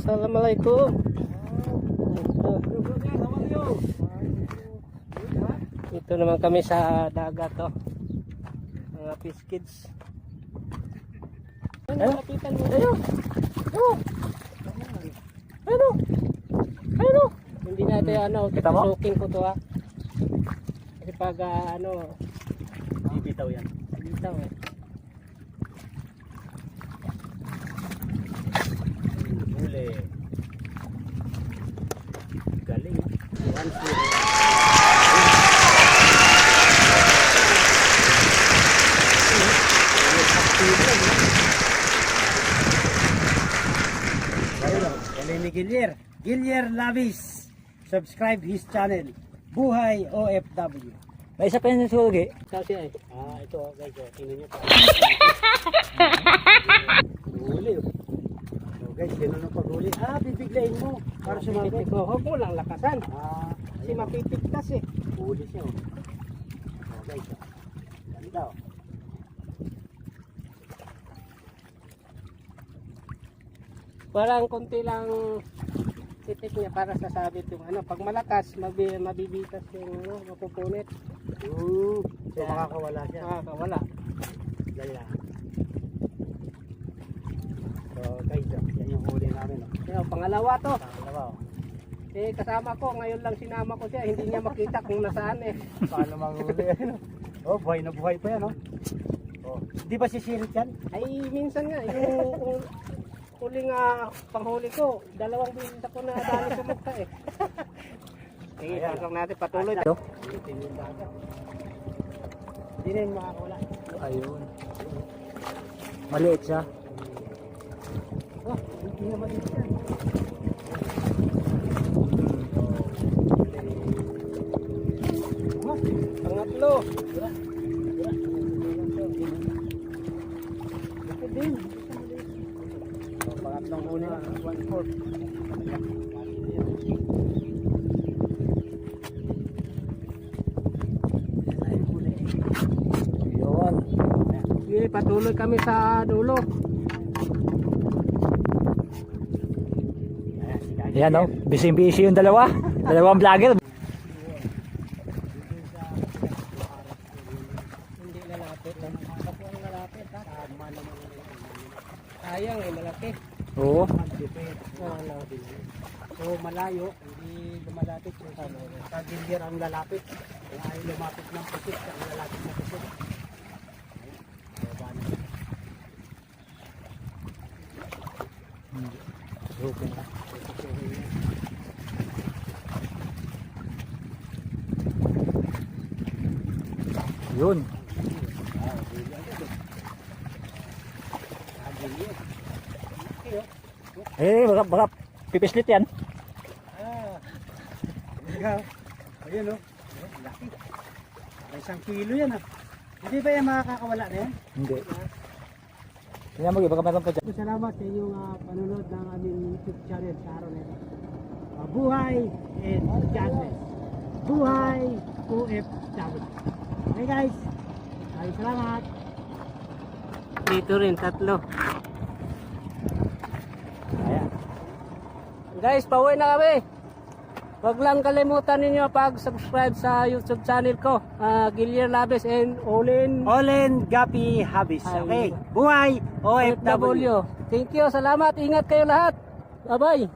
Assalamualaikum. Ito naman kami sa dagat to. Mga fish kids. Ano? Ano? Hindi natin susukin ko to ha. Kasi pag bibitaw yan. bitaw eh. Huli. Galing. Galing ni Gilier Lavis. Subscribe his channel. Buhay OFW. May isa pa yan sa sugi. Kasi ay. Ito guys, tingnan nyo. Huli. So guys, ganun ang paghuli. Bibiglayin mo para sumabit. Huwag mo lang lakasan. Kasi Ayun. mapipigtas eh. Huli siya. Guys, ganda. Parang konti lang titik niya para sasabit yung pag malakas mabibitas yung mapupunit. So makakawala siya. Makakawala. Ganyan. So guys, yan yung huli namin. Yung pangalawa to. Pangalawa. Kasama ko, ngayon lang sinama ko siya, hindi niya makita kung nasaan eh. Paano manghuli yan? Buhay na buhay pa yan. Di ba sisirit yan? Ay minsan nga, yung huling panghuli ko, 2 beses ako na dali sa mukha eh. Sige, pasok natin patuloy. Hindi na yung makakawala. Ayun. Maliit siya. Hindi na maliit yan. Pangatlo. Laki din. Pangatlong huli na. 1/4. Ayun. Sige, patuloy kami sa dulo. Ayan o. Busy-busy yung dalawa. Dalawang vlogger. Hindi lalapit. Ako ang lalapit ha. Sayang eh, malaki. Oo. So malayo, hindi lumalapit yung sa Gilier ang lalapit. Kung ayaw lumapit ng pusit, ang lalapit ng pusit. Yun. Baka pipislit yan. Ayun o. Laki. Ay, 1 kilo yan ha. Hindi ba yan makakawala na yan? Hindi. Tingnan mo, baka meron pa dyan. Salamat sa inyong panunod ng aming YouTube channel sa araw na ito. Buhay and Justice. Buhay OFW. Okay guys, maraming salamat. Dito rin, 3. Ayan. Guys, pauwi na kami. Huwag lang kalimutan ninyo pag-subscribe sa YouTube channel ko, Gilier Lavis and Olen Gapi Habis. Okay, buhay OFW. Thank you, salamat. Ingat kayo lahat. Bye-bye.